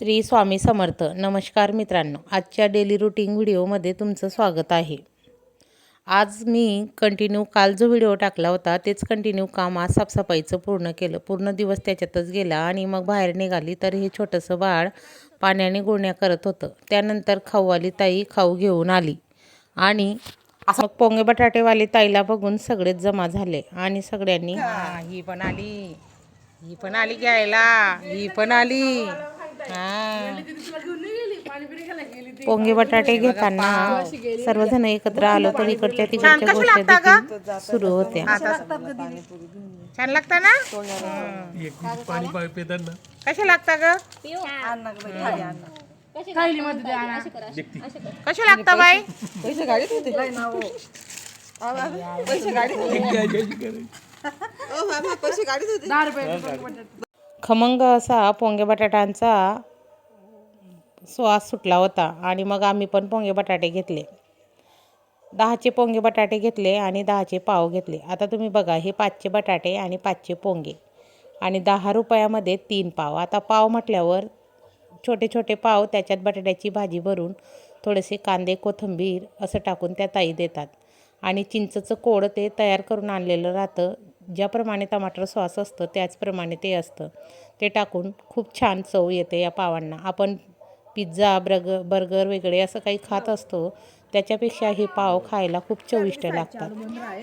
श्री स्वामी समर्थ. नमस्कार मित्रांनो, आजच्या डेली रुटीन व्हिडिओमध्ये तुमचं स्वागत आहे. आज मी काल जो व्हिडिओ टाकला होता तेच कंटिन्यू काम आज साफसफाईचं पूर्ण केलं. पूर्ण दिवस त्याच्यातच गेला आणि मग बाहेर निघाली तर हे छोटंसं बाळ पाण्याने गुळण्या करत होतं. त्यानंतर खाऊवाली ताई खाऊ घेऊन आली आणि मग पोंगे बटाटेवाली ताईला बघून सगळेच जमा झाले आणि सगळ्यांनी ही पण आली घ्यायला, ही पण आली. पोंगे बटाटे घेताना सर्वजण एकत्र आलो तर इकडच्या तिकडच्या गोष्टी देखील सुरू होत्या. छान लागता ना? कसे लागता ग? कसे लागता बाई? खमंग असा पोंगे बटाट्यांचा स्वास सुटला होता आणि मग आम्ही पण पोंगे बटाटे घेतले. 10चे पोंगे बटाटे घेतले आणि 10चे पाव घेतले. आता तुम्ही बघा, हे 5चे बटाटे आणि 5चे पोंगे आणि 10 रुपयामध्ये 3 पाव. आता पाव म्हटल्यावर छोटे छोटे पाव, त्याच्यात बटाट्याची भाजी भरून थोडेसे कांदे कोथिंबीर असं टाकून त्या ताई देतात आणि चिंचचं कोड ते तयार करून आणलेलं राहतं. ज्याप्रमाणे टमाटर सॉस असतं त्याचप्रमाणे ते असतं. ते टाकून खूप छान चव येते या पावांना. आपण पिझ्झा बर्गर वगैरे असं काही खात असतो, त्याच्यापेक्षा हे पाव खायला खूप चविष्ट लागतात.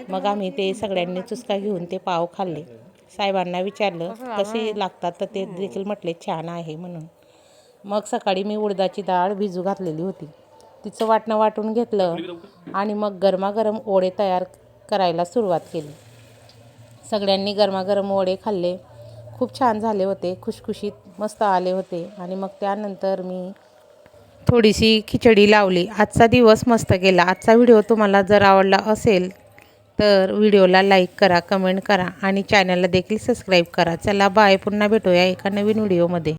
मग आम्ही ते सगळ्यांनी चुसका घेऊन ते पाव खाल्ले. साहेबांना विचारलं कसे लागतात तर ते देखील म्हटले छान आहे म्हणून. मग सकाळी मी उडदाची डाळ भिजू घातलेली होती, तिचं वाटणं वाटून घेतलं आणि मग गरमागरम वडे तयार करायला सुरुवात केली. सगळ्यांनी गरमागरम वडे खाल्ले. खूप छान झाले होते, खुशखुशीत मस्त आले होते. आणि मग त्यानंतर मी थोडीशी खिचडी लावली. आजचा दिवस मस्त गेला. आजचा व्हिडिओ तुम्हाला जर आवडला असेल तर व्हिडिओला लाईक करा, कमेंट करा आणि चॅनलला देखील सबस्क्राईब करा. चला बाय, पुन्हा भेटूया एका नवीन व्हिडिओमध्ये.